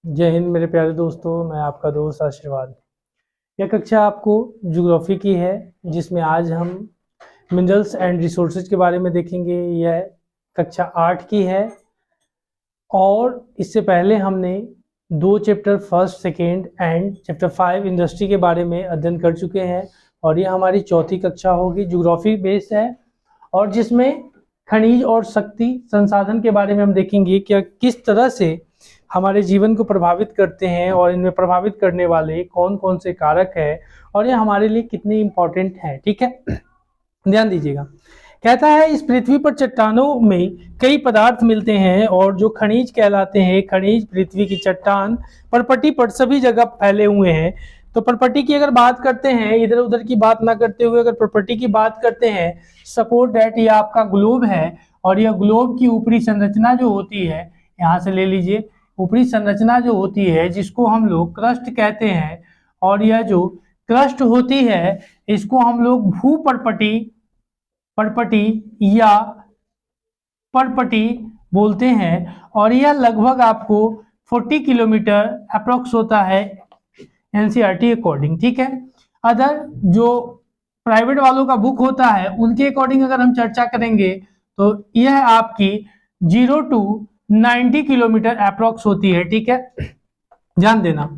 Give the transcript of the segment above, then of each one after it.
जय हिंद मेरे प्यारे दोस्तों, मैं आपका दोस्त आशीर्वाद। यह कक्षा आपको ज्योग्राफी की है, जिसमें आज हम मिनरल्स एंड रिसोर्सेज के बारे में देखेंगे। यह कक्षा 8 की है और इससे पहले हमने 2 chapter first second and chapter 5 industry के बारे में अध्ययन कर चुके हैं और यह हमारी चौथी कक्षा होगी। ज्योग्राफी बेस्ड है और जिसमें खनिज और शक्ति संसाधन के बारे में हम देखेंगे कि किस तरह से हमारे जीवन को प्रभावित करते हैं और इनमें प्रभावित करने वाले कौन कौन से कारक है और ये हमारे लिए कितने इम्पोर्टेंट है। ठीक है, ध्यान दीजिएगा। कहता है इस पृथ्वी पर चट्टानों में कई पदार्थ मिलते हैं और जो खनिज कहलाते हैं। खनिज पृथ्वी की चट्टान परपटी पर सभी जगह फैले हुए हैं। तो परपटी की अगर बात करते हैं, इधर उधर की बात ना करते हुए अगर परपटी की बात करते हैं, सपोज दैट ये आपका ग्लोब है और यह ग्लोब की ऊपरी संरचना जो होती है, यहाँ से ले लीजिए, ऊपरी संरचना जो होती है जिसको हम लोग क्रस्ट कहते हैं, और यह जो क्रस्ट होती है इसको हम लोग भूपर्पटी या परपटी बोलते हैं और यह लगभग आपको 40 किलोमीटर अप्रोक्स होता है एनसीईआरटी अकॉर्डिंग। ठीक है, अदर जो प्राइवेट वालों का बुक होता है उनके अकॉर्डिंग अगर हम चर्चा करेंगे तो यह आपकी 0 to 90 किलोमीटर अप्रोक्स होती है। ठीक है, ध्यान देना।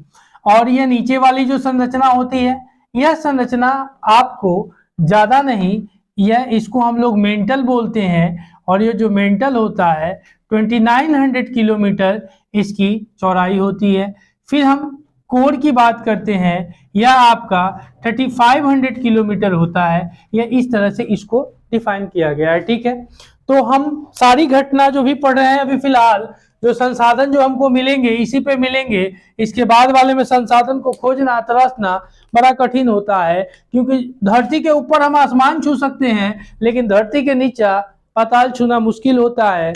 और यह नीचे वाली जो संरचना होती है, यह संरचना आपको ज्यादा नहीं, यह इसको हम लोग मेंटल बोलते हैं और ये जो मेंटल होता है 2900 किलोमीटर इसकी चौड़ाई होती है। फिर हम कोर की बात करते हैं, यह आपका 3500 किलोमीटर होता है। यह इस तरह से इसको डिफाइन किया गया है। ठीक है, तो हम सारी घटना जो भी पढ़ रहे हैं अभी फिलहाल, जो संसाधन जो हमको मिलेंगे इसी पे मिलेंगे। इसके बाद वाले में संसाधन को खोजना तलाशना बड़ा कठिन होता है, क्योंकि धरती के ऊपर हम आसमान छू सकते हैं लेकिन धरती के नीचे पाताल छूना मुश्किल होता है।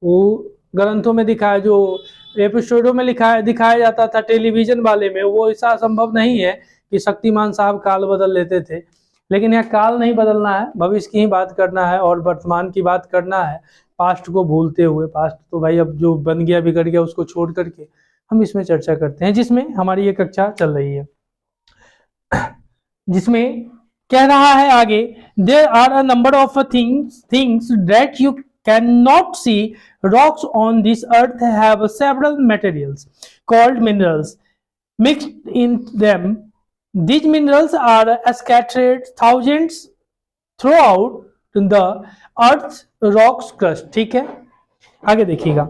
वो ग्रंथों में दिखाया, जो एपिसोडों में दिखाया जाता था टेलीविजन वाले में, वो ऐसा संभव नहीं है कि शक्तिमान साहब काल बदल लेते थे। लेकिन यह काल नहीं बदलना है, भविष्य की ही बात करना है और वर्तमान की बात करना है, पास्ट को भूलते हुए। पास्ट तो भाई अब जो बन गया बिगड़ गया उसको छोड़ करके हम इसमें चर्चा करते हैं, जिसमें हमारी ये कक्षा चल रही है। जिसमें कह रहा है आगे, there are a number of things that you can not see. Rocks on this earth have several materials called minerals mixed in them. These minerals are scattered thousands throughout the Earth's rocks crust। ठीक है, आगे देखिएगा।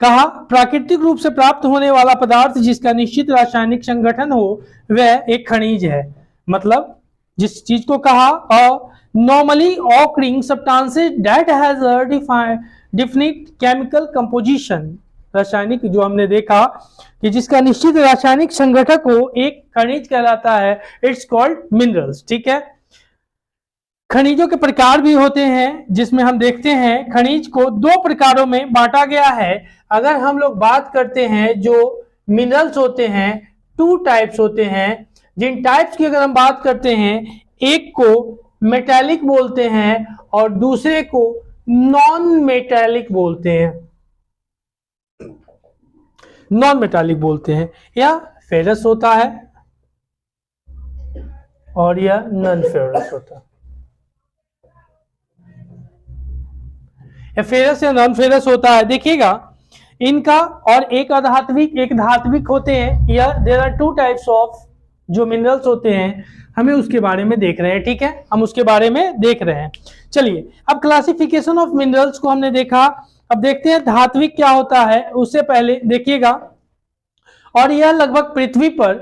कहा प्राकृतिक रूप से प्राप्त होने वाला पदार्थ जिसका निश्चित रासायनिक संगठन हो वह एक खनिज है। मतलब जिस चीज को कहा normally occurring substances that has a definite chemical composition. रासायनिक जो हमने देखा कि जिसका निश्चित रासायनिक संगठक हो, एक खनिज कहलाता है। It's called minerals. ठीक है, खनिजों के प्रकार भी होते हैं, जिसमें हम देखते हैं खनिज को 2 प्रकारों में बांटा गया है। अगर हम लोग बात करते हैं जो मिनरल्स होते हैं, 2 टाइप्स होते हैं। जिन टाइप्स की अगर हम बात करते हैं, एक को मेटालिक बोलते हैं और दूसरे को नॉन मेटालिक बोलते हैं। नॉन मेटालिक बोलते हैं, या फेरस होता है और यह नॉन फेरस होता है। फेरस या नॉन फेरस होता है, देखिएगा इनका। और एक अधात्विक एक धात्विक होते हैं। या देयर आर 2 टाइप्स ऑफ जो मिनरल्स होते हैं, हमें उसके बारे में देख रहे हैं। ठीक है, हम उसके बारे में देख रहे हैं। चलिए, अब क्लासिफिकेशन ऑफ मिनरल्स को हमने देखा, अब देखते हैं धात्विक क्या होता है। उससे पहले देखिएगा, और यह लगभग पृथ्वी पर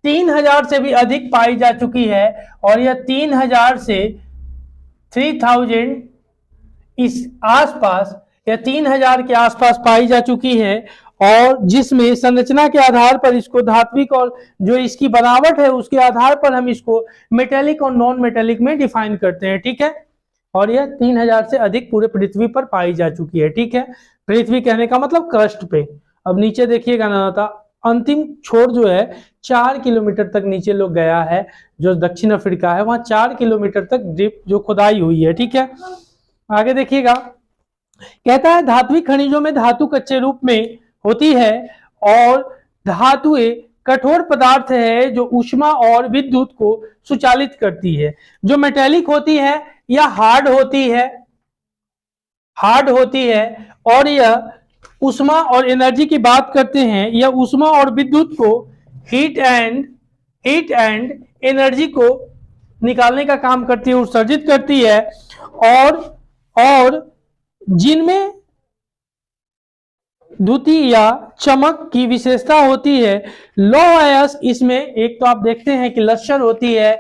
3000 से भी अधिक पाई जा चुकी है और यह 3000 से 3000 इस आसपास या 3000 के आसपास पाई जा चुकी है। और जिसमें संरचना के आधार पर इसको धात्विक और जो इसकी बनावट है उसके आधार पर हम इसको मेटेलिक और नॉन मेटेलिक में डिफाइन करते हैं। ठीक है, और यह 3000 से अधिक पूरे पृथ्वी पर पाई जा चुकी है। ठीक है, पृथ्वी कहने का मतलब क्रस्ट पे। अब नीचे देखिएगा ना, था अंतिम छोर जो है 4 किलोमीटर तक नीचे लोग गया है, जो दक्षिण अफ्रीका है, वहां 4 किलोमीटर तक डीप जो खुदाई हुई है। ठीक है, आगे देखिएगा, कहता है धात्विक खनिजों में धातु कच्चे रूप में होती है और धातुएं कठोर पदार्थ है जो ऊष्मा और विद्युत को सुचालित करती है। जो मेटेलिक होती है या हार्ड होती है और यह ऊष्मा और एनर्जी की बात करते हैं, यह ऊष्मा और विद्युत को हीट एंड एनर्जी को निकालने का काम करती है, उत्सर्जित करती है। और जिनमें द्युति या चमक की विशेषता होती है, लौह अयस्क, इसमें एक तो आप देखते हैं कि लश्यर होती है,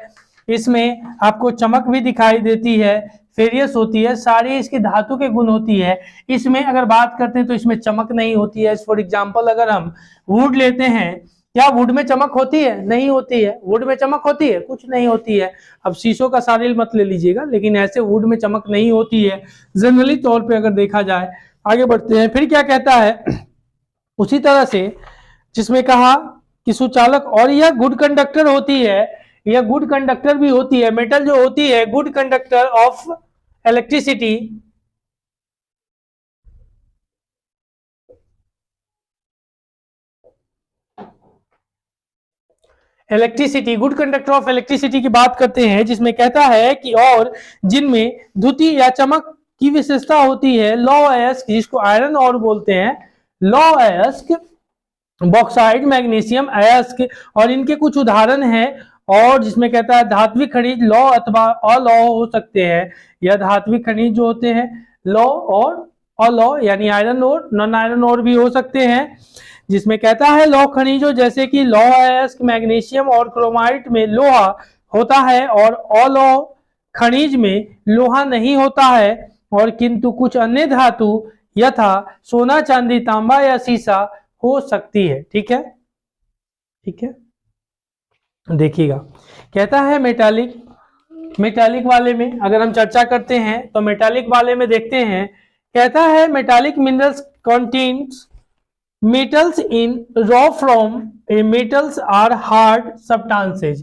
इसमें आपको चमक भी दिखाई देती है, फेरियस होती है, सारी इसकी धातु के गुण होती है। इसमें अगर बात करते हैं तो इसमें चमक नहीं होती है। फॉर एग्जांपल अगर हम वुड लेते हैं, क्या वुड में चमक होती है? नहीं होती है। वुड में चमक होती है? कुछ नहीं होती है। अब शीशों का सारिल मत ले लीजिएगा, लेकिन ऐसे वुड में चमक नहीं होती है जनरली तौर पे अगर देखा जाए। आगे बढ़ते हैं, फिर क्या कहता है, उसी तरह से जिसमें कहा कि सुचालक, और यह गुड कंडक्टर होती है, यह गुड कंडक्टर भी होती है। मेटल जो होती है good conductor of electricity, good conductor of electricity की बात करते हैं, जिसमें कहता है कि और जिनमें द्युति या चमक की विशेषता होती है। लौह अयस्क, जिसको आयरन और बोलते हैं, लौह अयस्क, बॉक्साइड, मैग्नीशियम अयस्क, और इनके कुछ उदाहरण हैं। और जिसमें कहता है धात्विक खनिज लौह अथवा अलौह हो सकते हैं। यह धात्विक खनिज जो होते हैं लौह और अलौह, यानी आयरन और नॉन आयरन और भी हो सकते हैं। जिसमें कहता है लौह खनिजों जैसे कि लौह अयस्क, मैग्नीशियम और क्रोमाइट में लोहा होता है और अलौह खनिज में लोहा नहीं होता है, और किंतु कुछ अन्य धातु यथा सोना, चांदी, तांबा या सीसा हो सकती है। ठीक है, ठीक है, देखिएगा। कहता है मेटालिक वाले में अगर हम चर्चा करते हैं तो मेटालिक वाले में देखते हैं, कहता है metallic minerals contains metals in raw form. Metals are hard substances.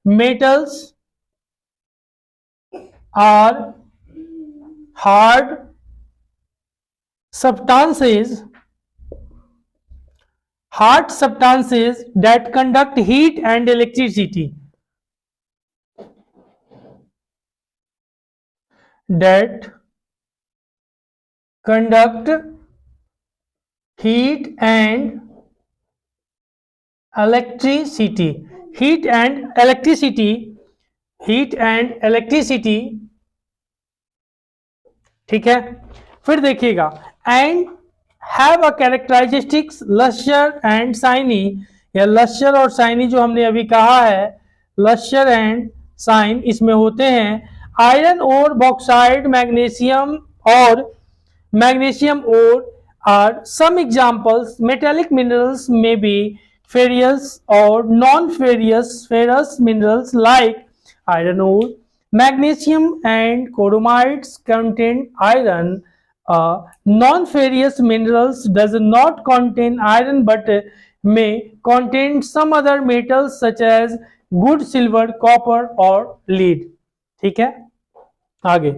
Metals are hard substances that conduct heat and electricity. That conduct heat and electricity. ठीक है, फिर देखिएगा, and have a characteristics luster and shiny. या लश्यर और shiny जो हमने अभी कहा है, लश्यर एंड शाइन इसमें होते हैं। आयरन और बॉक्साइड, मैग्नीशियम और are some examples. Metallic minerals may be ferrous or non-ferrous minerals like iron ore. Magnesium and chromites contain iron. Non-ferrous minerals does not contain iron but may contain some other metals such as good silver, copper or lead. ठीक है, आगे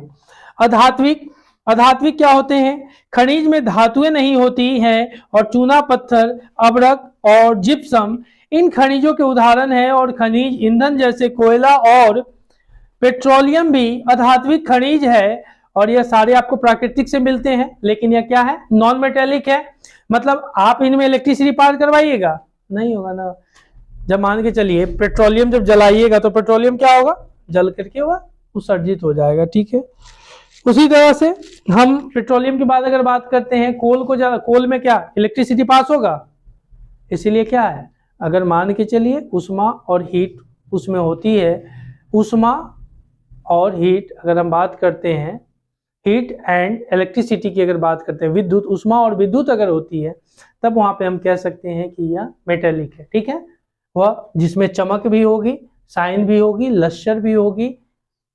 अधात्विक क्या होते हैं? खनिज में धातुएं नहीं होती हैं और चूना, पत्थर, अब्रक और जिप्सम इन खनिजों के उदाहरण हैं। और खनिज ईंधन जैसे कोयला और पेट्रोलियम भी अधात्विक खनिज है, और यह सारे आपको प्राकृतिक से मिलते हैं। लेकिन यह क्या है? नॉन मेटेलिक है। मतलब आप इनमें इलेक्ट्रिसिटी पार करवाइएगा? नहीं होगा ना। जब मान के चलिए पेट्रोलियम जब जलाइएगा तो पेट्रोलियम क्या होगा? जल करके वह उत्सर्जित हो जाएगा। ठीक है, उसी तरह से हम पेट्रोलियम के बाद अगर बात करते हैं, कोल में क्या इलेक्ट्रिसिटी पास होगा? इसीलिए क्या है, अगर मान के चलिए ऊष्मा और हीट उसमें होती है, ऊष्मा और हीट अगर हम बात करते हैं, हीट एंड इलेक्ट्रिसिटी की अगर बात करते हैं, विद्युत, ऊष्मा और विद्युत अगर होती है, तब वहां पे हम कह सकते हैं कि यह मेटेलिक है। ठीक है, वह जिसमें चमक भी होगी, साइन भी होगी, लश्यर भी होगी,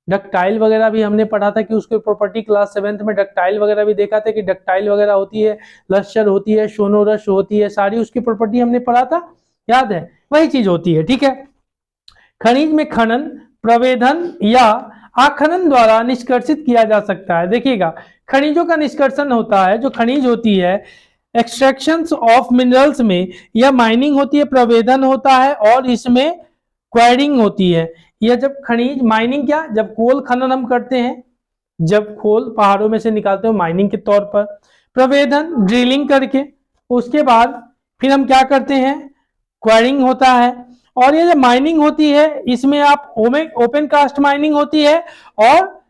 डक्टाइल वगैरह भी हमने पढ़ा था कि उसके प्रॉपर्टी क्लास 7th में डक्टाइल वगैरह भी देखा था कि डक्टाइल वगैरह होती है, लश्यर होती है, सोनोरस होती है, सारी उसकी प्रॉपर्टी हमने पढ़ा था, याद है? वही चीज होती है। ठीक है, खनिज में खनन, प्रवेधन या आखनन द्वारा निष्कर्षित किया जा सकता है। देखिएगा, खनिजों का निष्कर्षण होता है, जो खनिज होती है एक्सट्रैक्शंस ऑफ मिनरल्स में, यह माइनिंग होती है, प्रवेदन होता है, और इसमें क्वायरिंग होती है। यह जब खनिज माइनिंग, क्या, जब कोल खनन हम करते हैं, जब कोल पहाड़ों में से निकालते हैं माइनिंग के तौर पर, प्रवेदन ड्रिलिंग करके, उसके बाद फिर हम क्या करते हैं, क्वायरिंग होता है। और ये जो माइनिंग होती है इसमें आप ओपन कास्ट माइनिंग होती है और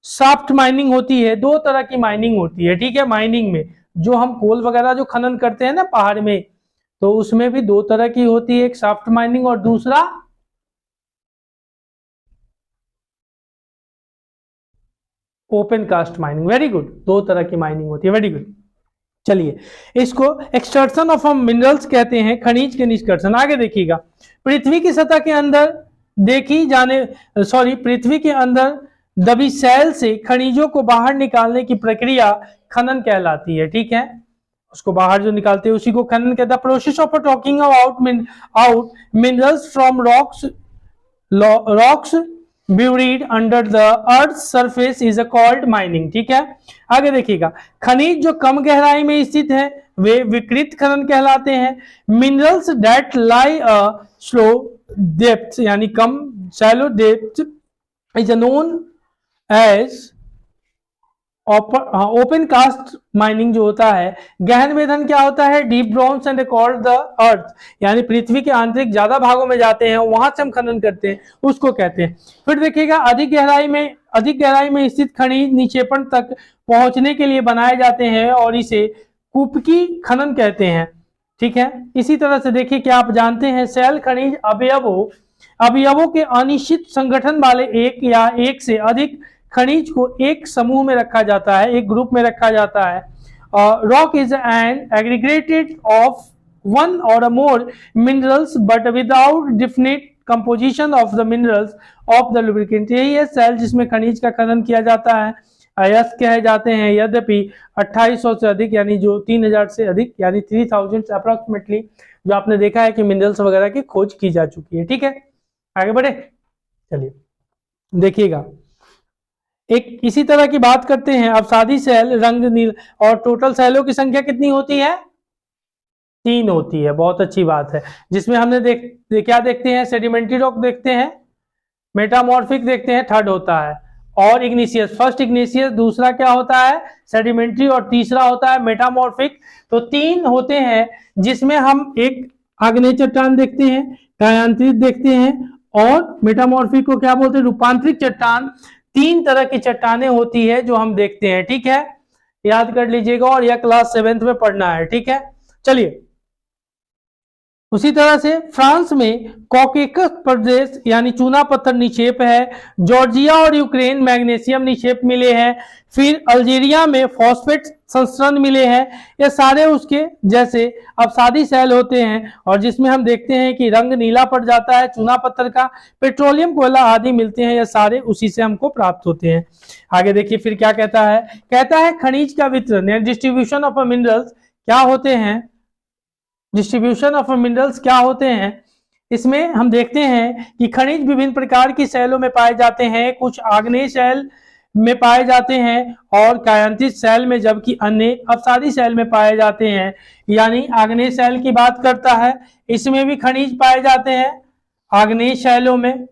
शाफ्ट माइनिंग होती है, दो तरह की माइनिंग होती है, ठीक है। माइनिंग में जो हम कोल वगैरह जो खनन करते हैं ना पहाड़ में, तो उसमें भी दो तरह की होती है, एक शाफ्ट माइनिंग और दूसरा open cast mining. Very good, दो तरह की माइनिंग होती है, वेरी गुड। चलिए, इसको एक्सट्रैक्शन ऑफ मिनरल्स कहते हैं, खनिज के निष्कर्षण। आगे देखिएगा, पृथ्वी की सतह के अंदर पृथ्वी के अंदर दबी सेल से खनिजों को बाहर निकालने की प्रक्रिया खनन कहलाती है, ठीक है। उसको बाहर जो निकालते हैं उसी को खनन कहता है। Process of talking out minerals from rocks buried under the earth's surface is called mining, ठीक है। आगे देखिएगा, खनिज जो कम गहराई में स्थित है वे विकृत खनन कहलाते हैं। Minerals that lie a slow depth, यानी कम shallow depth, is known as open cast mining जो होता है। गहन वेधन क्या होता है, deep browns and called the earth, यानी पृथ्वी के आंतरिक ज्यादा भागों में जाते हैं, वहां से हम खनन करते हैं, उसको कहते हैं। फिर देखिएगा, अधिक गहराई में स्थित खनिज निक्षेपण तक पहुंचने के लिए बनाए जाते हैं और इसे कुपकी खनन कहते हैं, ठीक है। इसी तरह से देखिए, क्या आप जानते हैं, सेल खनिज अवयवों के अनिश्चित संगठन वाले एक या एक से अधिक खनिज को एक समूह में रखा जाता है, एक ग्रुप में रखा जाता है। Rock is an aggregated of one और more minerals but without definite composition of the minerals of the lubricant. यही है सेल जिसमें खनिज का खनन किया जाता है, अयस्क कहे जाते हैं। यद्यपि 2800 से अधिक, यानी जो 3000 से अधिक, यानी 3000 अप्रोक्सीमेटली, जो आपने देखा है कि मिनरल्स वगैरह की खोज की जा चुकी है, ठीक है। आगे बढ़े, चलिए देखिएगा, एक इसी तरह की बात करते हैं। अब सादी सेल, रंग नील, और टोटल सेलों की संख्या कितनी होती है, 3 होती है। बहुत अच्छी बात है, जिसमें हमने क्या देखते हैं, सेडिमेंट्री रॉक देखते हैं, मेटामॉर्फिक देखते हैं, थर्ड होता है, और इग्निशियस, फर्स्ट इग्निशियस, दूसरा क्या होता है सेडिमेंट्री, और तीसरा होता है मेटामॉर्फिक। तो 3 होते हैं, जिसमें हम एक आग्नेय चट्टान देखते हैं, कायांतरित देखते हैं, और मेटामॉर्फिक को क्या बोलते हैं, रूपांतरित चट्टान। 3 तरह की चट्टानें होती है जो हम देखते हैं, ठीक है, याद कर लीजिएगा, और यह क्लास 7th में पढ़ना है, ठीक है। चलिए, उसी तरह से फ्रांस में कॉकेकस प्रदेश यानी चूना पत्थर निक्षेप है। जॉर्जिया और यूक्रेन मैग्नीशियम निक्षेप मिले हैं। फिर अल्जीरिया में फॉस्फेट संस्करण मिले हैं। ये सारे उसके जैसे अवसादी सेल होते हैं, और जिसमें हम देखते हैं कि रंग नीला पड़ जाता है चूना पत्थर का, पेट्रोलियम कोयला आदि मिलते हैं, ये सारे उसी से हमको प्राप्त होते हैं। आगे देखिए, फिर क्या कहता है खनिज का वितरण या डिस्ट्रीब्यूशन ऑफ मिनरल्स क्या होते हैं, डिस्ट्रीब्यूशन ऑफ मिनरल्स क्या होते हैं। इसमें हम देखते हैं कि खनिज विभिन्न प्रकार की सेलों में पाए जाते हैं, कुछ आग्नेय सेल में पाए जाते हैं और कायांतित सेल में, जबकि अन्य अवसादी सेल में पाए जाते हैं। यानी आग्नेय सेल की बात करता है, इसमें भी खनिज पाए जाते हैं आग्नेय सेलों में।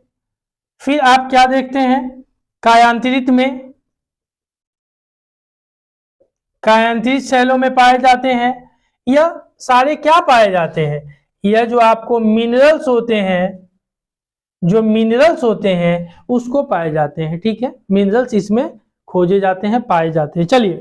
फिर आप क्या देखते हैं, कायांतरित में, कायांतरित सेलों में पाए जाते हैं। यह सारे क्या पाए जाते हैं, यह जो आपको मिनरल्स होते हैं, जो मिनरल्स होते हैं उसको पाए जाते हैं, ठीक है। मिनरल्स इसमें खोजे जाते हैं, पाए जाते हैं। चलिए,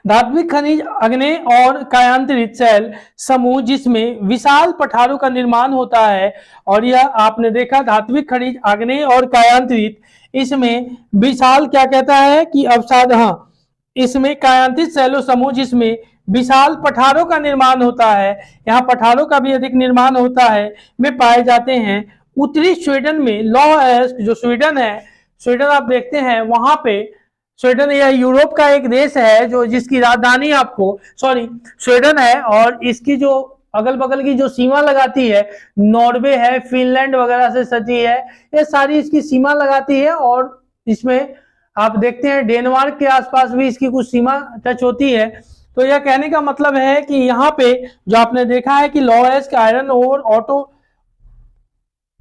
धात्विक खनिज आग्नेय और कायांतरित सेल समूह, जिसमें विशाल पठारों का निर्माण होता है। और यह आपने देखा, धात्विक खनिज आग्नेय और कायांतरित, इसमें विशाल क्या कहता है कि अवसाद, हाँ, इसमें कायांतरित सेलो समूह जिसमें विशाल पठारों का निर्माण होता है, यहाँ पठारों का भी अधिक निर्माण होता है, में पाए जाते हैं। उत्तरी स्वीडन में लौह अयस्क, जो स्वीडन है, स्वीडन आप देखते हैं वहां पे, स्वीडन यह यूरोप का एक देश है जो जिसकी राजधानी आपको स्वीडन है, और इसकी जो अगल बगल की जो सीमा लगाती है, नॉर्वे है, फिनलैंड वगैरह से सटी है, ये सारी इसकी सीमा लगाती है, और इसमें आप देखते हैं डेनमार्क के आसपास भी इसकी कुछ सीमा टच होती है। तो यह कहने का मतलब है कि यहाँ पे जो आपने देखा है कि लोएस्ट आयरन और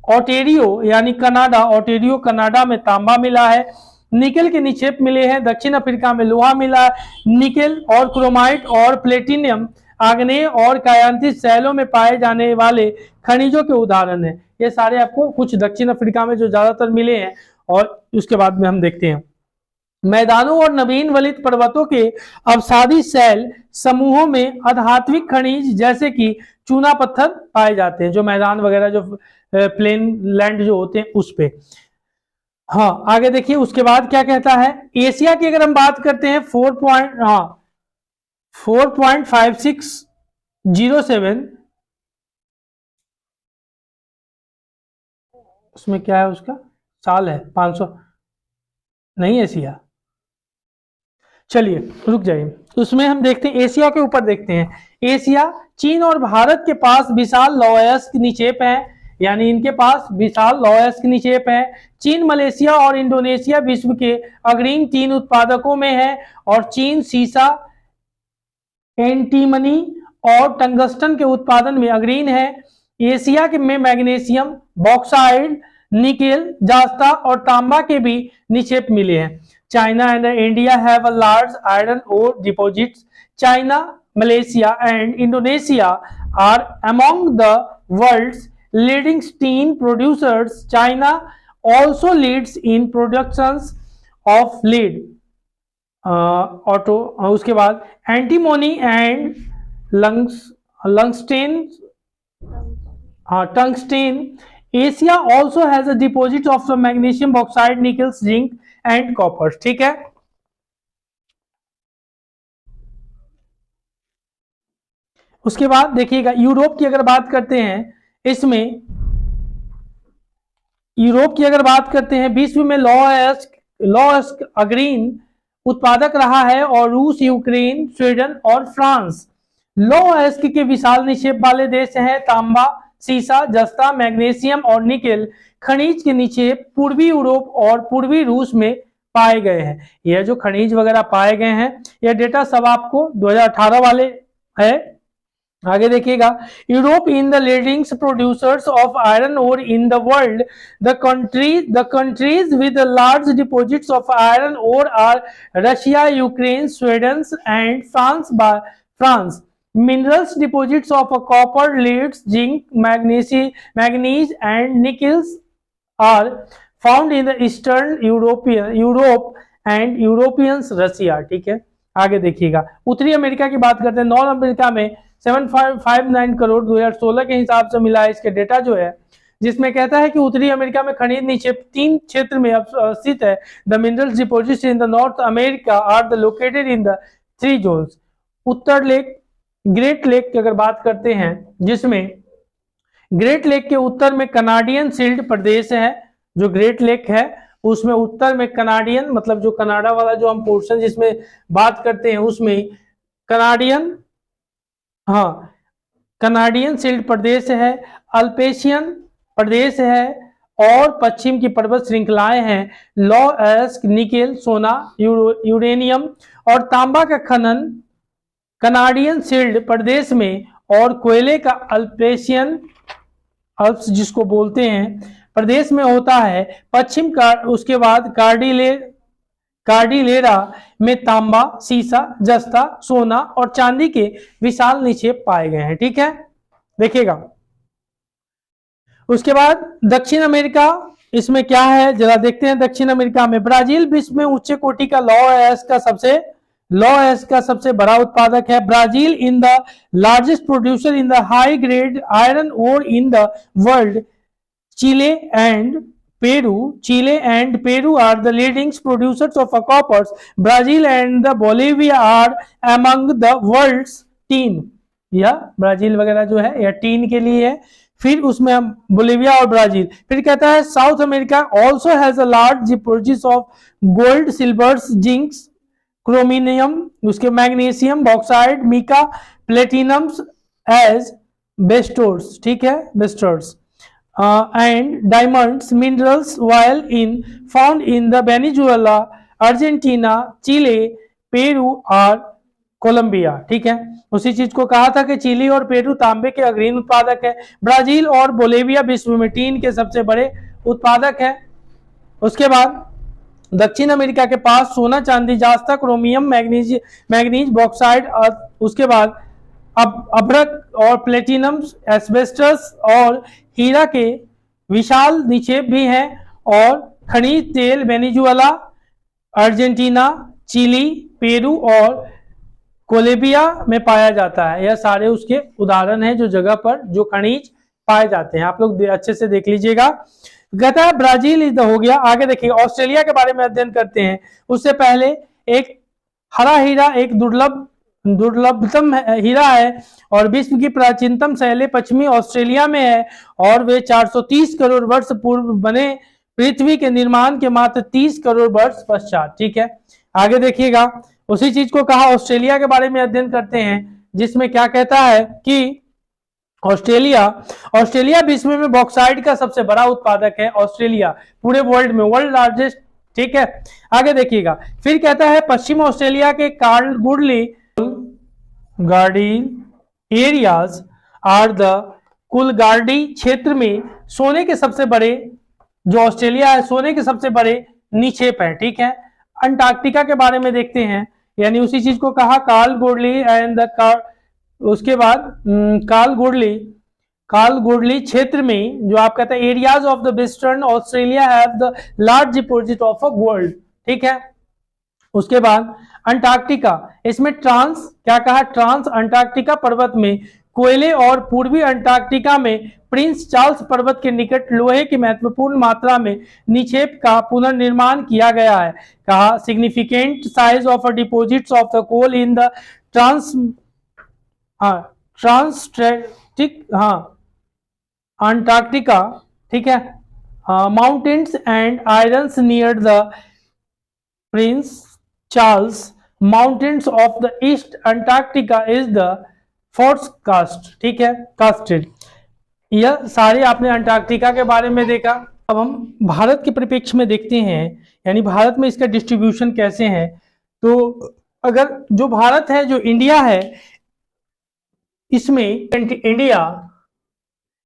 ओटेरियो यानी कनाडा, ओटेरियो कनाडा में तांबा मिला है। निकेल के निक्षेप मिले हैं। दक्षिण अफ्रीका में लोहा मिला है। निकेल और क्रोमाइट और प्लेटिनियम आग्नेय और कायांतित शैलों में पाए जाने वाले खनिजों के उदाहरण हैं। ये सारे आपको कुछ दक्षिण अफ्रीका में जो ज्यादातर मिले हैं, और उसके बाद में हम देखते हैं मैदानों और नवीन वलित पर्वतों के अवसादी शैल समूहों में अधात्विक खनिज जैसे कि चूना पत्थर पाए जाते हैं, जो मैदान वगैरह जो प्लेन लैंड जो होते हैं उस पे। हाँ, आगे देखिए उसके बाद क्या कहता है। एशिया की अगर हम बात करते हैं 4.5607, उसमें क्या है, उसका साल है 500 नहीं एशिया, चलिए रुक जाइए, उसमें हम देखते हैं एशिया के ऊपर देखते हैं। एशिया चीन और भारत के पास विशाल लौहअयस्क निक्षेप है, यानी इनके पास विशाल लौहअयस्क निक्षेप है। चीन, मलेशिया और इंडोनेशिया विश्व के अग्रणी 3 उत्पादकों में है, और चीन सीसा, एंटीमनी और टंगस्टन के उत्पादन में अग्रणी है। एशिया के में मैग्नीशियम, बॉक्साइड, निकेल, जास्ता और तांबा के भी निक्षेप मिले हैं। China and India have a large iron ore deposits. China, Malaysia and Indonesia are among the world's leading tin producers. China also leads in productions of lead, उसके बाद antimony and tungsten. Asia also has a deposit of the magnesium, bauxite, nickel, zinc and copper. ठीक है, उसके बाद देखिएगा Europe की अगर बात करते हैं, इसमें यूरोप की अगर बात करते हैं, विश्व में लौहअयस्क अग्रणी उत्पादक रहा है, और रूस, यूक्रेन, स्वीडन और फ्रांस लौहअयस्क के विशाल निक्षेप वाले देश हैं। तांबा, सीसा, जस्ता, मैग्नीशियम और निकेल खनिज के निक्षेप पूर्वी यूरोप और पूर्वी रूस में पाए गए हैं। यह जो खनिज वगैरह पाए गए हैं, यह डेटा सब आपको 2018 वाले है। आगे देखिएगा, Europe in the leading producers of iron ore in the world. The countries with large deposits of iron ore are Russia, Ukraine, Sweden and France. Minerals deposits of copper, lead, zinc, manganese and nickels are found in the Eastern Europe and European Russia। ठीक है, आगे देखिएगा उत्तरी America की बात करते हैं। North America में 759 करोड़ 2016 के हिसाब से मिला है इसके डेटा जो है, जिसमें कहता है कि उत्तरी अमेरिका में खनिज निक्षेप 3 क्षेत्र में स्थित है। The minerals deposits in the North America are the located in the 3 zones. उत्तर लेक, ग्रेट लेक की अगर बात करते हैं, जिसमें ग्रेट लेक के उत्तर में कनाडियन शील्ड प्रदेश है। जो ग्रेट लेक है उसमें उत्तर में कनाडियन, मतलब जो कनाडा वाला जो हम पोर्शन जिसमें बात करते हैं उसमें कनाडियन शील्ड प्रदेश है, अल्पेशियन प्रदेश है, और पश्चिम की पर्वत श्रृंखलाएं हैं। लौहअयस्क, निकेल, सोना, यूरेनियम और तांबा का खनन कनाडियन शील्ड प्रदेश में, और कोयले का अल्पेशियन अल्प्स जिसको बोलते हैं प्रदेश में होता है। पश्चिम का उसके बाद कार्डिलेरा में तांबा, सीसा, जस्ता, सोना और चांदी के विशाल निक्षेप पाए गए हैं। ठीक है, देखिएगा उसके बाद दक्षिण अमेरिका, इसमें क्या है जरा देखते हैं। दक्षिण अमेरिका में ब्राजील विश्व में उच्च कोटि का लौहअयस्क का सबसे बड़ा उत्पादक है। Brazil in the largest producer in the high grade iron ore in the world. Chile and Peru are the leading producers of copper. Brazil and the Bolivia are among the world's tin। या Brazil वगैरह जो है यह tin के लिए है। फिर उसमें हम बोलिविया और ब्राजील। फिर कहता है South America also has a large deposits of gold, silvers, zincs, chromium, उसके magnesium, bauxite, mica, platinums asbestos. ठीक है, asbestos. and diamonds minerals while in found in the Venezuela, Argentina, Chile, Peru और Colombia. ठीक है, उसी चीज को कहा था कि चिली और पेरू तांबे के अग्रणी उत्पादक है। ब्राजील और बोलेविया विश्व में टीन के सबसे बड़े उत्पादक है। उसके बाद दक्षिण अमेरिका के पास सोना, चांदी, जास्ता, क्रोमियम, मैग्नीज, बॉक्साइड और उसके बाद अब अभ्रक और प्लेटिनम, एस्बेस्टस और हीरा के विशाल निक्षेप भी हैं। और खनिज तेल वेनेजुएला, अर्जेंटीना, चिली, पेरू और कोलंबिया में पाया जाता है। यह सारे उसके उदाहरण हैं जो जगह पर जो खनिज पाए जाते हैं। आप लोग अच्छे से देख लीजिएगा। कहता ब्राजील हो गया। आगे देखिए ऑस्ट्रेलिया के बारे में अध्ययन करते हैं। उससे पहले एक हरा हीरा एक दुर्लभतम हीरा है और विश्व की प्राचीनतम शैलें पश्चिमी ऑस्ट्रेलिया में है और वे 430 करोड़ वर्ष पूर्व बने, पृथ्वी के निर्माण के मात्र 30 करोड़ वर्ष पश्चात। ठीक है, आगे देखिएगा उसी चीज को कहा ऑस्ट्रेलिया के बारे में अध्ययन करते हैं, जिसमें क्या कहता है कि ऑस्ट्रेलिया विश्व में बॉक्साइट का सबसे बड़ा उत्पादक है। ऑस्ट्रेलिया पूरे वर्ल्ड में वर्ल्ड लार्जेस्ट। ठीक है, आगे देखिएगा फिर कहता है पश्चिम ऑस्ट्रेलिया के कालगुडली गार्डी एरियाज आर द कुलगार्डी क्षेत्र में सोने के सबसे बड़े, जो ऑस्ट्रेलिया है सोने के सबसे बड़े निक्षेप है। ठीक है, अंटार्कटिका के बारे में देखते हैं, यानी उसी चीज को कहा कालगुडली एंड द उसके बाद कालगुडली क्षेत्र में जो आप कहते हैं areas of the western Australia have the large deposit of a gold. ठीक है, उसके बाद अंटार्कटिका, इसमें ट्रांस अंटार्कटिका पर्वत में कोयले और पूर्वी अंटार्कटिका में प्रिंस चार्ल्स पर्वत के निकट लोहे की महत्वपूर्ण मात्रा में निक्षेप का पुनर्निर्माण किया गया है। कहा significant size of a deposits of the coal in the Antarctica. ठीक है, mountains and irons near the Prince Charles Mountains of the East Antarctica is the fourth cast. ठीक है, कास्टेड। यह सारे आपने अंटार्कटिका के बारे में देखा। अब हम भारत के परिप्रेक्ष्य में देखते हैं, यानी भारत में इसका डिस्ट्रीब्यूशन कैसे है। तो अगर जो भारत है, जो इंडिया है,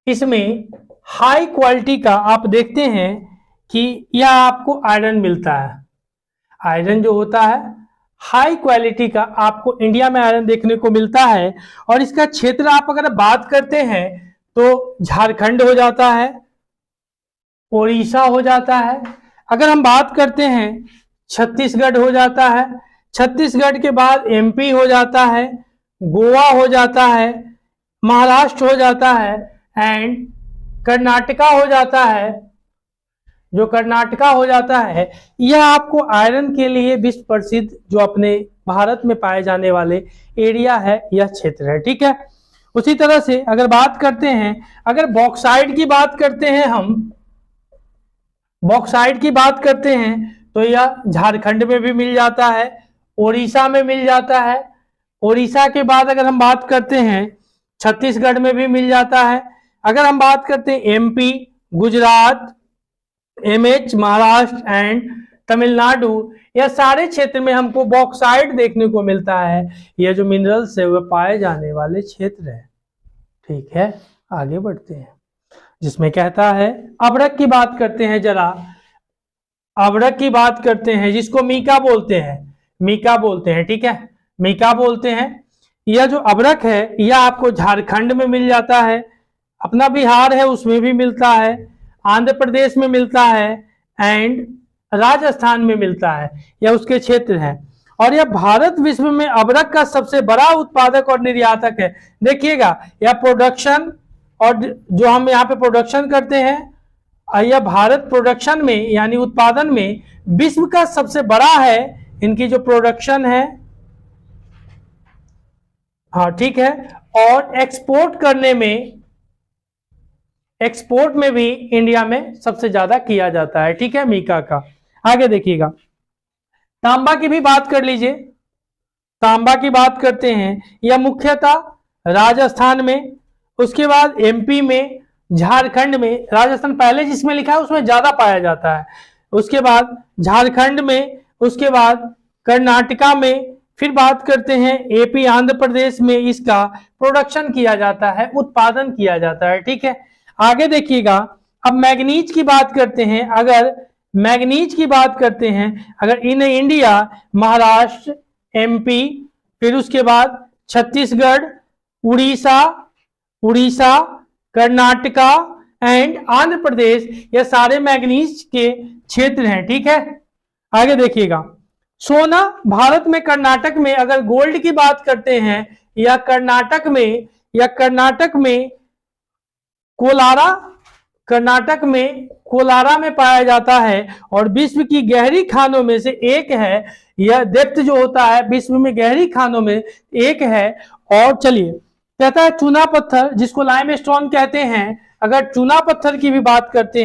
इसमें हाई क्वालिटी का आप देखते हैं कि यह आपको आयरन मिलता है। आयरन जो होता है हाई क्वालिटी का आपको इंडिया में आयरन देखने को मिलता है। और इसका क्षेत्र आप अगर बात करते हैं तो झारखंड हो जाता है, उड़ीसा हो जाता है। अगर हम बात करते हैं छत्तीसगढ़ हो जाता है, छत्तीसगढ़ के बाद एमपी हो जाता है, गोवा हो जाता है, महाराष्ट्र हो जाता है एंड कर्नाटका हो जाता है। जो कर्नाटका हो जाता है यह आपको आयरन के लिए विश्व प्रसिद्ध जो अपने भारत में पाए जाने वाले एरिया है, यह क्षेत्र है। ठीक है, उसी तरह से अगर बात करते हैं, अगर बॉक्साइट की बात करते हैं, हम बॉक्साइट की बात करते हैं तो यह झारखंड में भी मिल जाता है, उड़ीसा में मिल जाता है। उड़ीसा के बाद अगर हम बात करते हैं छत्तीसगढ़ में भी मिल जाता है। अगर हम बात करते हैं MP, Gujarat, MH, Maharashtra and Tamil Nadu, यह सारे क्षेत्र में हमको बॉक्साइट देखने को मिलता है। यह जो मिनरल्स है वह पाए जाने वाले क्षेत्र है। ठीक है, आगे बढ़ते हैं, जिसमें कहता है अभ्रक की बात करते हैं। जरा अभ्रक की बात करते हैं, जिसको मीका बोलते हैं, मीका बोलते हैं। ठीक है, मीका बोलते हैं। यह जो अभ्रक है यह आपको झारखंड में मिल जाता है, अपना बिहार है उसमें भी मिलता है, आंध्र प्रदेश में मिलता है एंड राजस्थान में मिलता है। यह उसके क्षेत्र है। और यह भारत विश्व में अभ्रक का सबसे बड़ा उत्पादक और निर्यातक है। देखिएगा यह प्रोडक्शन और जो हम यहाँ पे प्रोडक्शन करते हैं, यह भारत प्रोडक्शन में यानी उत्पादन में विश्व का सबसे बड़ा है। इनकी जो प्रोडक्शन है, हाँ ठीक है, और एक्सपोर्ट में भी इंडिया में सबसे ज्यादा किया जाता है। ठीक है, मीका का। आगे देखिएगा तांबा की भी बात कर लीजिए। तांबा की बात करते हैं, यह मुख्यतः राजस्थान में, उसके बाद एमपी में, झारखंड में, राजस्थान पहले जिसमें लिखा है उसमें ज्यादा पाया जाता है, उसके बाद झारखंड में, उसके बाद कर्नाटका में, फिर बात करते हैं एपी आंध्र प्रदेश में इसका प्रोडक्शन किया जाता है, उत्पादन किया जाता है। ठीक है, आगे देखिएगा। अब मैग्नीज की बात करते हैं। अगर मैग्नीज की बात करते हैं, अगर इन इंडिया महाराष्ट्र, एमपी, फिर उसके बाद छत्तीसगढ़, उड़ीसा, कर्नाटका एंड आंध्र प्रदेश, ये सारे मैग्नीज के क्षेत्र हैं। ठीक है, आगे देखिएगा। सोना भारत में कर्नाटक में अगर गोल्ड की बात करते हैं, या कर्नाटक में कोलारा में पाया जाता है, और विश्व की गहरी खानों में से एक है। यह डेप्थ जो होता है विश्व में गहरी खानों में एक है। और चलिए, कहता है चूना पत्थर, जिसको लाइमस्टोन कहते हैं। अगर चूना पत्थर की भी बात करते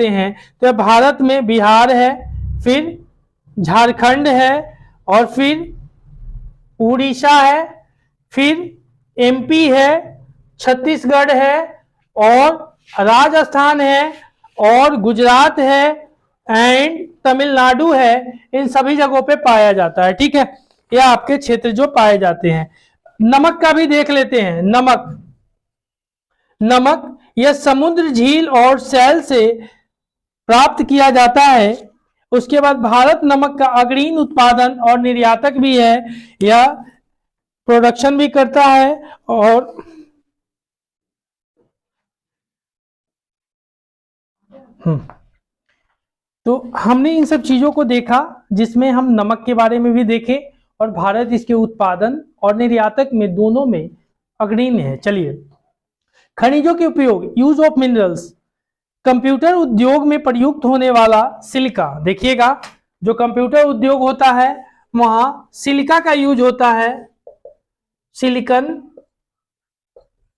हैं तो भारत में बिहार है, फिर झारखंड है, और फिर उड़ीसा है, फिर एमपी है, छत्तीसगढ़ है, और राजस्थान है, और गुजरात है, एंड तमिलनाडु है। इन सभी जगहों पे पाया जाता है। ठीक है, यह आपके क्षेत्र जो पाए जाते हैं। नमक का भी देख लेते हैं। नमक यह समुद्र, झील और सैल से प्राप्त किया जाता है। उसके बाद भारत नमक का अग्रणी उत्पादन और निर्यातक भी है, यह प्रोडक्शन भी करता है। और तो हमने इन सब चीजों को देखा, जिसमें हम नमक के बारे में भी देखे, और भारत इसके उत्पादन और निर्यातक में दोनों में अग्रणी है। चलिए, खनिजों के उपयोग, यूज ऑफ मिनरल्स। कंप्यूटर उद्योग में प्रयुक्त होने वाला सिलिका, देखिएगा जो कंप्यूटर उद्योग होता है वहां सिलिका का यूज होता है। सिलिकन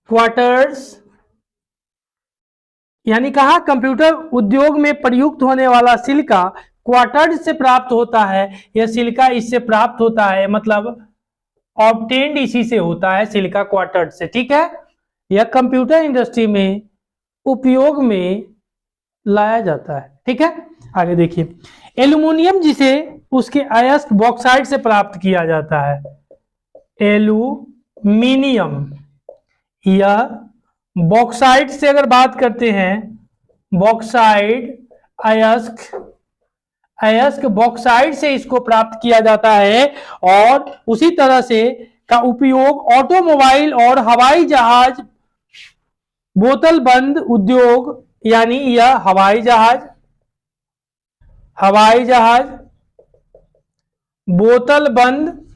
क्वार्टर्स, यानी कहा कंप्यूटर उद्योग में प्रयुक्त होने वाला सिलिका क्वार्टर्स से प्राप्त होता है। यह सिलिका इससे प्राप्त होता है, मतलब ऑब्टेन्ड इसी से होता है, सिलिका क्वार्टर्स से। ठीक है, यह कंप्यूटर इंडस्ट्री में उपयोग में लाया जाता है। ठीक है, आगे देखिए। एल्यूमिनियम, जिसे उसके अयस्क बॉक्साइड से प्राप्त किया जाता है। एल्यूमिनियम, यह बॉक्साइड से अगर बात करते हैं, बॉक्साइड, अयस्क बॉक्साइड से इसको प्राप्त किया जाता है। और उसी तरह से का उपयोग ऑटोमोबाइल और हवाई जहाज, बोतल बंद उद्योग, यानी यह हवाई जहाज, बोतल बंद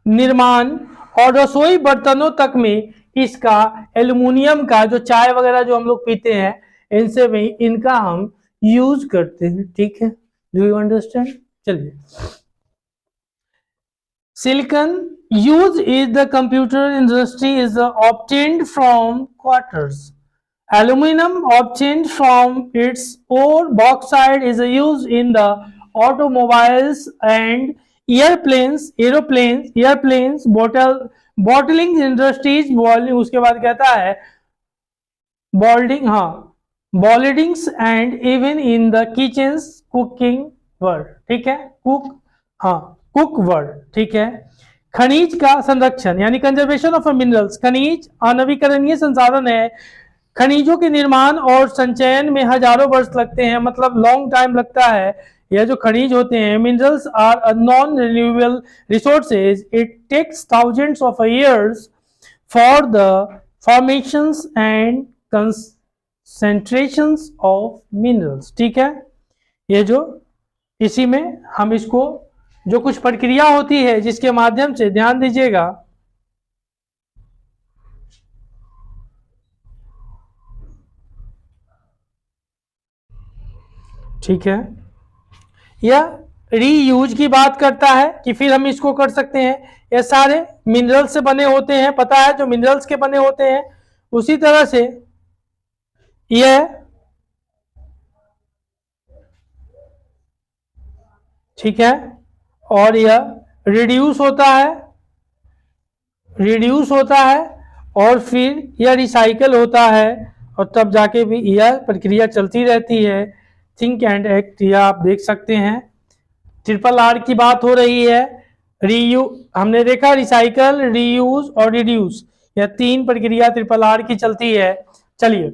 निर्माण और रसोई बर्तनों तक में इसका, एल्युमिनियम का, जो चाय वगैरह जो हम लोग पीते हैं, इनसे भी इनका हम यूज करते हैं। ठीक है, डू यू अंडरस्टैंड? चलिए, silicon use is the computer industry is obtained from quarters. Aluminum obtained from its ore bauxite is used in the automobiles and airplanes, bottling industries, उसके बाद कहता है boilings and even in the kitchens, cooking world। ठीक है, cook word. ठीक है, खनिज का संरक्षण यानी कंजर्वेशन ऑफ मिनरल्स। खनिज अनवीकरणीय संसाधन है। खनिजों के निर्माण और संचयन में हजारों वर्ष लगते हैं, मतलब लॉन्ग टाइम लगता है। यह जो खनिज होते हैं, minerals are non renewable resources, it takes thousands of years for the formations and concentrations of minerals. ठीक है, ये जो इसी में हम इसको, जो कुछ प्रक्रिया होती है जिसके माध्यम से, ध्यान दीजिएगा, ठीक है, यह रीयूज की बात करता है कि फिर हम इसको कर सकते हैं। यह सारे मिनरल से बने होते हैं, पता है, जो मिनरल्स के बने होते हैं। उसी तरह से यह, ठीक है, और यह रिड्यूस होता है, और फिर यह रिसाइकल होता है और तब जाके भी यह प्रक्रिया चलती रहती है। थिंक एंड एक्ट, यह आप देख सकते हैं। ट्रिपल आर की बात हो रही है। रीयू हमने देखा, रिसाइकल, रीयूज और रिड्यूस, यह तीन प्रक्रिया ट्रिपल आर की चलती है। चलिए,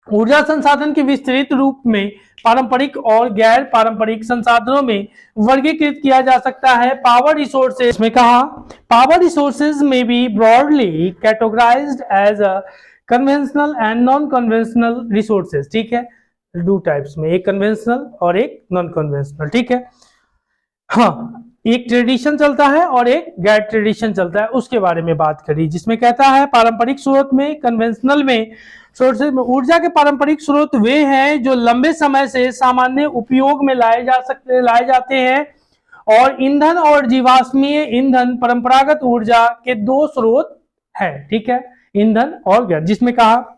ऊर्जा संसाधन के विस्तृत रूप में पारंपरिक और गैर पारंपरिक संसाधनों में वर्गीकृत किया जा सकता है। पावर रिसोर्सेज में कहा, पावर रिसोर्सेज में be broadly categorised as a conventional and non conventional resources. ठीक है, दो टाइप्स में, एक कन्वेंशनल और एक नॉन कन्वेंशनल। ठीक है, हाँ, एक ट्रेडिशन चलता है और एक गैर ट्रेडिशन चलता है, उसके बारे में बात करी, जिसमें कहता है पारंपरिक स्रोत में, कन्वेंशनल में सोर्सेज में ऊर्जा के पारंपरिक स्रोत वे हैं जो लंबे समय से सामान्य उपयोग में लाए जाते हैं, और ईंधन और जीवाश्मीय ईंधन परंपरागत ऊर्जा के दो स्रोत है। ठीक है, ईंधन और गैस, जिसमें कहा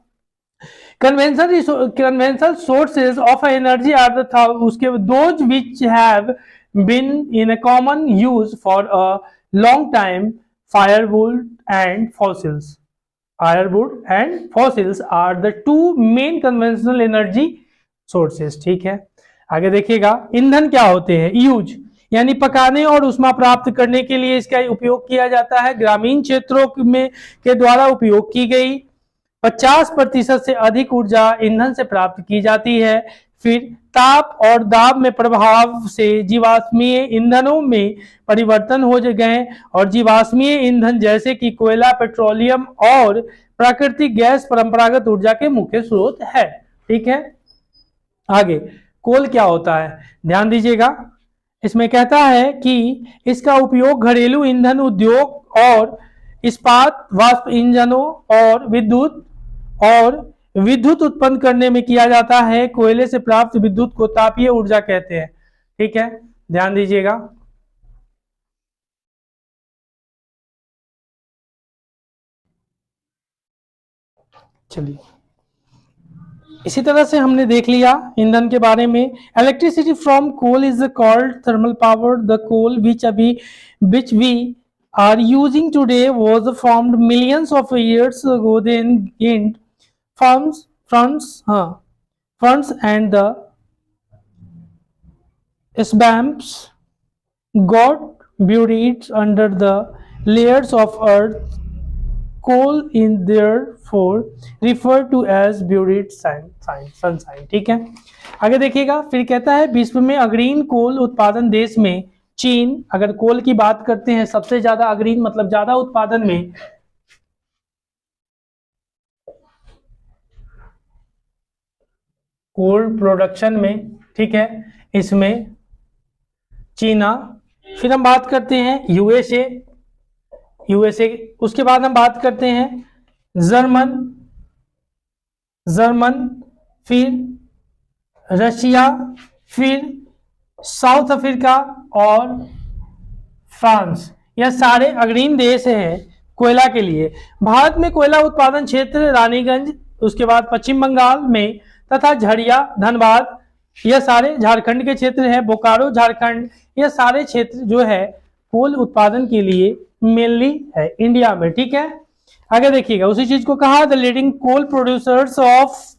conventional sources of energy are the उसके those which have been in a common use for a long time. Firewood and fossils are the two main conventional energy sources. ठीक है, आगे देखिएगा, ईंधन क्या होते हैं? यूज यानी पकाने और उष्मा प्राप्त करने के लिए इसका उपयोग किया जाता है। ग्रामीण क्षेत्रों में के द्वारा उपयोग की गई 50% से अधिक ऊर्जा ईंधन से प्राप्त की जाती है। फिर ताप और दाब में प्रभाव से जीवाश्मीय ईंधनों में परिवर्तन हो गए, और जीवाश्मीय ईंधन जैसे कि कोयला, पेट्रोलियम और प्राकृतिक गैस परंपरागत ऊर्जा के मुख्य स्रोत है। ठीक है, आगे कोल क्या होता है? ध्यान दीजिएगा, इसमें कहता है कि इसका उपयोग घरेलू ईंधन उद्योग और इस्पात, वाष्प इंजनों और विद्युत उत्पन्न करने में किया जाता है। कोयले से प्राप्त विद्युत को तापीय ऊर्जा कहते हैं। ठीक है, ध्यान दीजिएगा। चलिए, इसी तरह से हमने देख लिया ईंधन के बारे में। Electricity from coal is called thermal power. The coal which we are using today was formed millions of years ago. Then gained fronts and the swamps got buried under the layers of earth. Coal in therefore referred to as buried sunshine. ठीक है, आगे देखिएगा, फिर कहता है विश्व में अग्रणी कोल उत्पादन देश में चीन। अगर कोल की बात करते हैं, सबसे ज्यादा अग्रणी मतलब ज्यादा उत्पादन में कोल प्रोडक्शन में, ठीक है, इसमें चीना। फिर हम बात करते हैं यूएसए, उसके बाद हम बात करते हैं जर्मन, फिर रशिया, फिर साउथ अफ्रीका और फ्रांस। यह सारे अग्रणी देश हैं कोयला के लिए। भारत में कोयला उत्पादन क्षेत्र रानीगंज, उसके बाद पश्चिम बंगाल में तथा झरिया, धनबाद, यह सारे झारखंड के क्षेत्र है। बोकारो, झारखंड, यह सारे क्षेत्र जो है कोल उत्पादन के लिए मेनली है इंडिया में। ठीक है, आगे देखिएगा, उसी चीज को कहा the leading coal producers of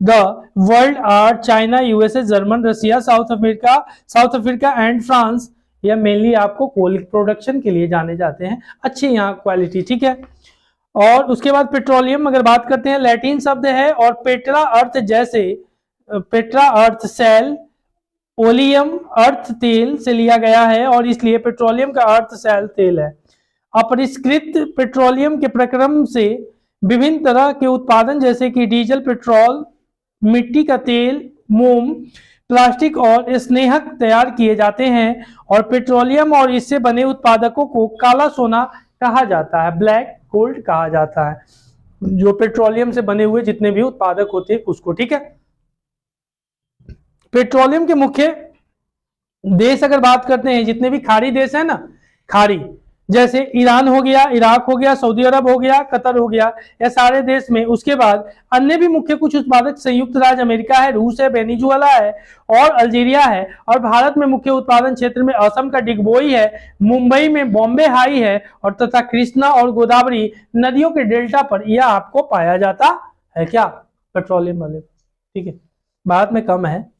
the world are China, USA, German, Russia, South Africa and France. यह मेनली आपको कोल प्रोडक्शन के लिए जाने जाते हैं, अच्छी यहाँ क्वालिटी। ठीक है, और उसके बाद पेट्रोलियम अगर बात करते हैं, लैटिन शब्द है, और पेट्रा अर्थ, जैसे पेट्रा अर्थ सेल, ओलियम अर्थ तेल से लिया गया है, और इसलिए पेट्रोलियम का अर्थ सेल तेल है। अपरिष्कृत पेट्रोलियम के प्रक्रम से विभिन्न तरह के उत्पादन जैसे कि डीजल, पेट्रोल, मिट्टी का तेल, मोम, प्लास्टिक और स्नेहक तैयार किए जाते हैं, और पेट्रोलियम और इससे बने उत्पादकों को काला सोना कहा जाता है, ब्लैक गोल्ड कहा जाता है, जो पेट्रोलियम से बने हुए जितने भी उत्पादक होते हैं उसको। ठीक है, पेट्रोलियम के मुख्य देश अगर बात करते हैं, जितने भी खाड़ी देश है ना, खाड़ी, जैसे ईरान हो गया, इराक हो गया, सऊदी अरब हो गया, कतर हो गया, ये सारे देश में। उसके बाद अन्य भी मुख्य कुछ उत्पादक संयुक्त राज्य अमेरिका है, रूस है, वेनेजुएला है और अल्जीरिया है। और भारत में मुख्य उत्पादन क्षेत्र में असम का डिगबोई है, मुंबई में बॉम्बे हाई है और तथा कृष्णा और गोदावरी नदियों के डेल्टा पर यह आपको पाया जाता है। क्या? पेट्रोलियम वाले, ठीक है। भारत में कम है,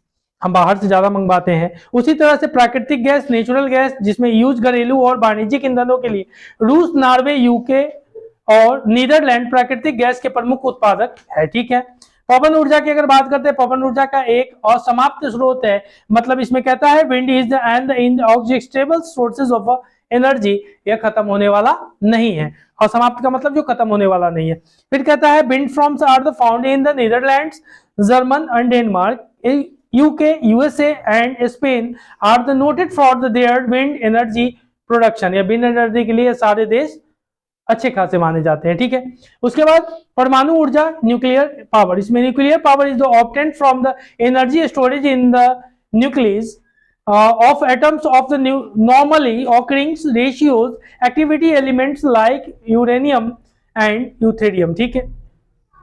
हम बाहर से ज्यादा मंगवाते हैं। उसी तरह से प्राकृतिक गैस, नेचुरल गैस, जिसमें यूज घरेलू और वाणिज्यिक ईंधनों के लिए रूस, नॉर्वे, यूके और नीदरलैंड प्राकृतिक गैस के प्रमुख उत्पादक है, ठीक है। पवन ऊर्जा की अगर बात करते हैं, पवन ऊर्जा का एक असमाप्त स्रोत है, मतलब इसमें कहता है wind is the end inexhaustible sources of energy, यह खत्म होने वाला नहीं है। असमाप्त का मतलब जो खत्म होने वाला नहीं है। फिर कहता है wind farms are the found in the Netherlands, German and Denmark, UK, USA and Spain are the noted for their wind energy production। या विंड एनर्जी के लिए सारे देश अच्छे खासे माने जाते हैं, ठीक है। उसके बाद परमाणु ऊर्जा, न्यूक्लियर पावर। इसमें nuclear power is the obtained from the energy storage in the nucleus of atoms of the normally occurring ratios activity elements like uranium and यूथेरियम, ठीक है।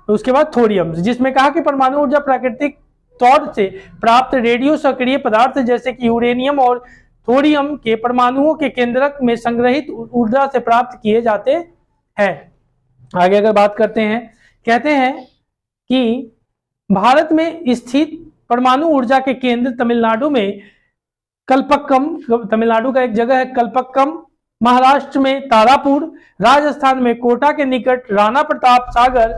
उसके बाद थोरियम, जिसमें कहा कि परमाणु ऊर्जा प्राकृतिक तौर से प्राप्त रेडियो सक्रिय पदार्थ जैसे कि यूरेनियम और थोरियम के परमाणुओं के केंद्रक में संग्रहित ऊर्जा से प्राप्त किए जाते हैं। आगे अगर बात करते हैं, कहते हैं कि भारत में स्थित परमाणु ऊर्जा के केंद्र तमिलनाडु में कल्पक्कम, तमिलनाडु का एक जगह है कल्पक्कम, महाराष्ट्र में तारापुर, राजस्थान में कोटा के निकट राणा प्रताप सागर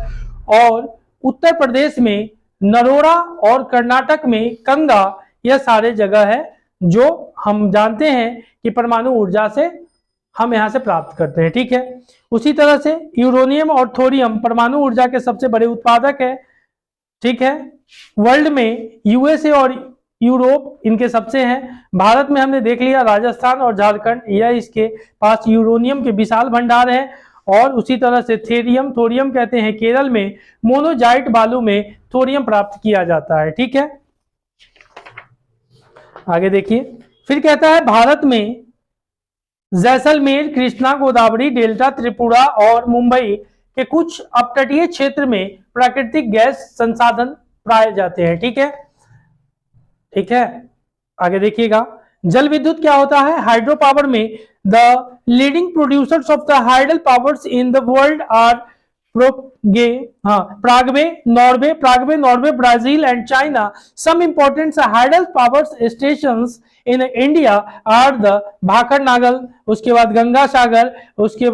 और उत्तर प्रदेश में नरोरा और कर्नाटक में कंगा, यह सारे जगह है जो हम जानते हैं कि परमाणु ऊर्जा से हम यहां से प्राप्त करते हैं, ठीक है। उसी तरह से यूरेनियम और थोरियम परमाणु ऊर्जा के सबसे बड़े उत्पादक है, ठीक है। वर्ल्ड में यूएसए और यूरोप इनके सबसे हैं। भारत में हमने देख लिया राजस्थान और झारखंड, यह इसके पास यूरेनियम के विशाल भंडार है। और उसी तरह से थोरियम कहते हैं केरल में मोनोजाइट बालू में थोरियम प्राप्त किया जाता है, ठीक है। आगे देखिए, फिर कहता है भारत में जैसलमेर, कृष्णा, गोदावरी डेल्टा, त्रिपुरा और मुंबई के कुछ अपतटीय क्षेत्र में प्राकृतिक गैस संसाधन पाए जाते हैं, ठीक है, ठीक है। आगे देखिएगा, जल विद्युत क्या होता है? हाइड्रो पावर में the leading producers of the hydel powers in the world are Paraguay, Norway, Brazil and China. Some important hydel power stations in India are the Bhakra Nangal, उसके बाद गंगा सागर, उसके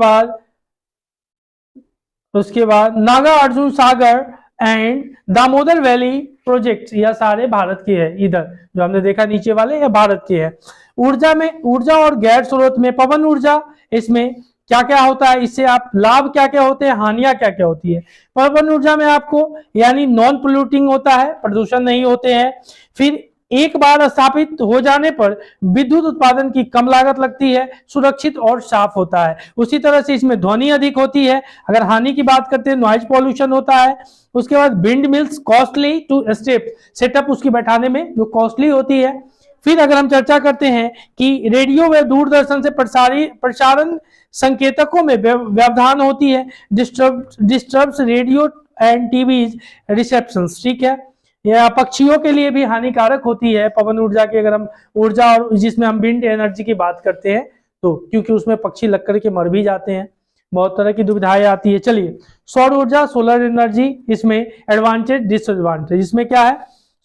बाद Nagarjuna Sagar and Damodar valley project, यह सारे भारत के हैं। इधर जो हमने देखा नीचे वाले, यह भारत के हैं। ऊर्जा और गैर स्रोत में पवन ऊर्जा, इसमें क्या क्या होता है, इससे आप लाभ क्या क्या होते हैं, हानियां क्या क्या होती है। पवन ऊर्जा में आपको यानी नॉन पोल्यूटिंग होता है, प्रदूषण नहीं होते हैं। फिर एक बार स्थापित हो जाने पर विद्युत उत्पादन की कम लागत लगती है, सुरक्षित और साफ होता है। उसी तरह से इसमें ध्वनि अधिक होती है। अगर हानि की बात करते हैं, नॉइज पॉल्यूशन होता है। उसके बाद wind mills costly to setup उसकी बैठाने में जो कॉस्टली होती है। फिर अगर हम चर्चा करते हैं कि रेडियो व दूरदर्शन से प्रसारण संकेतकों में व्यवधान होती है, disturbs radio and TV reception, ठीक है। यह पक्षियों के लिए भी हानिकारक होती है पवन ऊर्जा की। अगर हम ऊर्जा और जिसमें हम विंड एनर्जी की बात करते हैं तो, क्योंकि उसमें पक्षी लग करके मर भी जाते हैं, बहुत तरह की दुविधाएं आती है। चलिए, सौर ऊर्जा, सोलर एनर्जी, इसमें एडवांटेज डिसएडवांटेज। इसमें क्या है?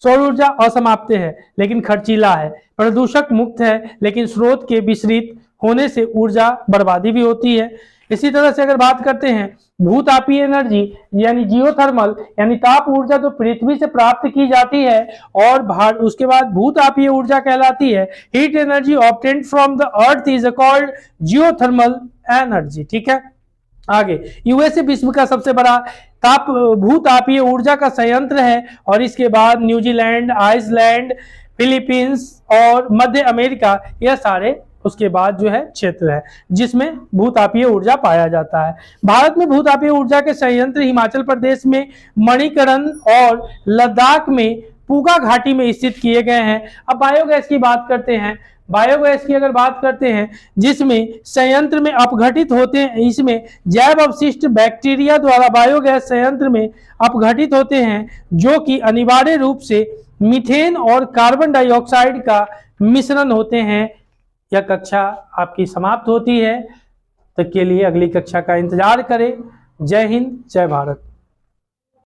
सौर ऊर्जा असमाप्त है लेकिन खर्चीला है, प्रदूषक मुक्त है लेकिन स्रोत के विस्तृत होने से ऊर्जा बर्बादी भी होती है। इसी तरह से अगर बात करते हैं भूतापीय एनर्जी यानी जियोथर्मल, यानी ताप ऊर्जा जो पृथ्वी से प्राप्त की जाती है, और उसके बाद भूतापीय ऊर्जा कहलाती है। Heat energy obtained from the earth is called geothermal energy, ठीक है। आगे, यूएसए विश्व का सबसे बड़ा भूतापीय ऊर्जा का संयंत्र है, और इसके बाद न्यूजीलैंड, आइसलैंड, फिलीपींस और मध्य अमेरिका, यह सारे उसके बाद जो है क्षेत्र है जिसमें भूतापीय ऊर्जा पाया जाता है। भारत में भूतापीय ऊर्जा के संयंत्र हिमाचल प्रदेश में मणिकरण और लद्दाख में पूगा घाटी में स्थित किए गए हैं। अब बायोगैस की बात करते हैं। बायोगैस की अगर बात करते हैं, जिसमें संयंत्र में अपघटित होते हैं, इसमें जैव अवशिष्ट बैक्टीरिया द्वारा बायोगैस संयंत्र में अपघटित होते हैं, जो कि अनिवार्य रूप से मीथेन और कार्बन डाइऑक्साइड का मिश्रण होते हैं। यह कक्षा आपकी समाप्त होती है, तक के लिए अगली कक्षा का इंतजार करें। जय हिंद, जय भारत।